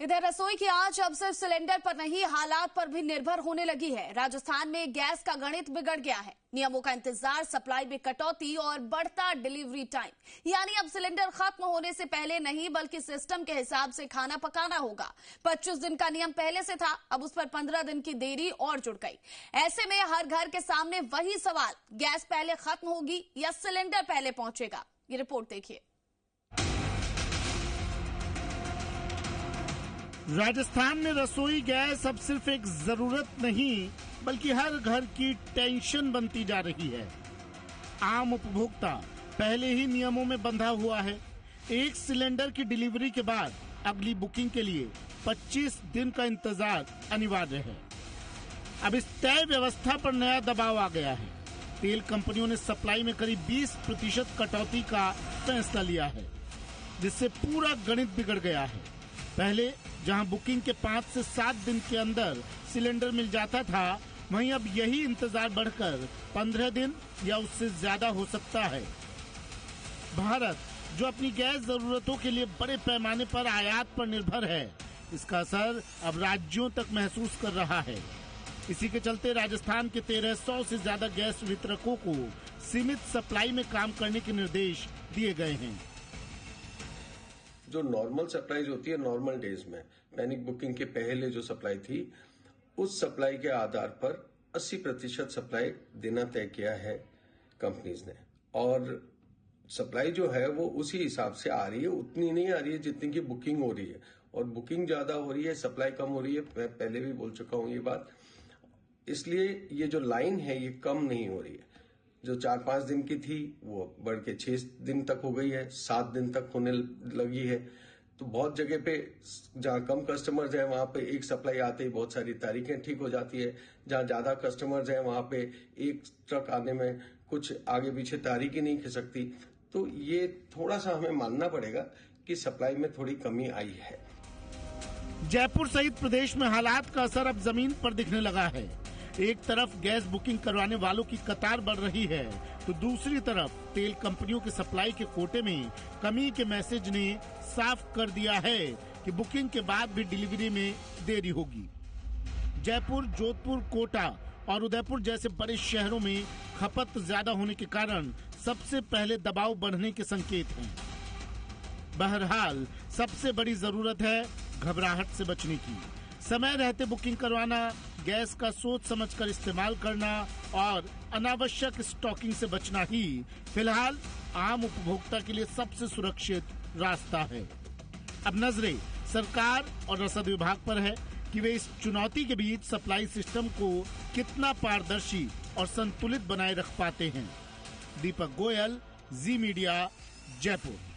इधर रसोई की आंच अब सिर्फ सिलेंडर पर नहीं, हालात पर भी निर्भर होने लगी है। राजस्थान में गैस का गणित बिगड़ गया है। नियमों का इंतजार, सप्लाई में कटौती और बढ़ता डिलीवरी टाइम। यानी अब सिलेंडर खत्म होने से पहले नहीं बल्कि सिस्टम के हिसाब से खाना पकाना होगा। 25 दिन का नियम पहले से था, अब उस पर 15 दिन की देरी और जुड़ गई। ऐसे में हर घर के सामने वही सवाल, गैस पहले खत्म होगी या सिलेंडर पहले पहुंचेगा? ये रिपोर्ट देखिए। राजस्थान में रसोई गैस अब सिर्फ एक जरूरत नहीं बल्कि हर घर की टेंशन बनती जा रही है। आम उपभोक्ता पहले ही नियमों में बंधा हुआ है। एक सिलेंडर की डिलीवरी के बाद अगली बुकिंग के लिए 25 दिन का इंतजार अनिवार्य है। अब इस तय व्यवस्था पर नया दबाव आ गया है। तेल कंपनियों ने सप्लाई में करीब 20% कटौती का फैसला लिया है, जिससे पूरा गणित बिगड़ गया है। पहले जहां बुकिंग के 5 से 7 दिन के अंदर सिलेंडर मिल जाता था, वहीं अब यही इंतजार बढ़कर 15 दिन या उससे ज्यादा हो सकता है। भारत, जो अपनी गैस जरूरतों के लिए बड़े पैमाने पर आयात पर निर्भर है, इसका असर अब राज्यों तक महसूस कर रहा है। इसी के चलते राजस्थान के 1300 से ज्यादा गैस वितरकों को सीमित सप्लाई में काम करने के निर्देश दिए गए हैं। जो नॉर्मल सप्लाई होती है नॉर्मल डेज में, पैनिक बुकिंग के पहले जो सप्लाई थी, उस सप्लाई के आधार पर 80% सप्लाई देना तय किया है कंपनीज ने। और सप्लाई जो है वो उसी हिसाब से आ रही है, उतनी नहीं आ रही है जितनी की बुकिंग हो रही है। और बुकिंग ज्यादा हो रही है, सप्लाई कम हो रही है। मैं पहले भी बोल चुका हूं ये बात, इसलिए ये जो लाइन है ये कम नहीं हो रही है। जो 4-5 दिन की थी वो बढ़ के 6 दिन तक हो गई है, 7 दिन तक होने लगी है। तो बहुत जगह पे जहां कम कस्टमर्स हैं वहां पे एक सप्लाई आते ही बहुत सारी तारीखें ठीक हो जाती है। जहां ज्यादा कस्टमर्स हैं वहां पे एक ट्रक आने में कुछ आगे पीछे तारीख ही नहीं खिसकती। तो ये थोड़ा सा हमें मानना पड़ेगा कि सप्लाई में थोड़ी कमी आई है। जयपुर सहित प्रदेश में हालात का असर अब जमीन पर दिखने लगा है। एक तरफ गैस बुकिंग करवाने वालों की कतार बढ़ रही है, तो दूसरी तरफ तेल कंपनियों के सप्लाई के कोटे में कमी के मैसेज ने साफ कर दिया है कि बुकिंग के बाद भी डिलीवरी में देरी होगी। जयपुर, जोधपुर, कोटा और उदयपुर जैसे बड़े शहरों में खपत ज्यादा होने के कारण सबसे पहले दबाव बढ़ने के संकेत हैं। बहरहाल सबसे बड़ी जरूरत है घबराहट से बचने की। समय रहते बुकिंग करवाना, गैस का सोच समझकर इस्तेमाल करना और अनावश्यक स्टॉकिंग से बचना ही फिलहाल आम उपभोक्ता के लिए सबसे सुरक्षित रास्ता है। अब नजरें सरकार और रसद विभाग पर है कि वे इस चुनौती के बीच सप्लाई सिस्टम को कितना पारदर्शी और संतुलित बनाए रख पाते हैं। दीपक गोयल, जी मीडिया, जयपुर।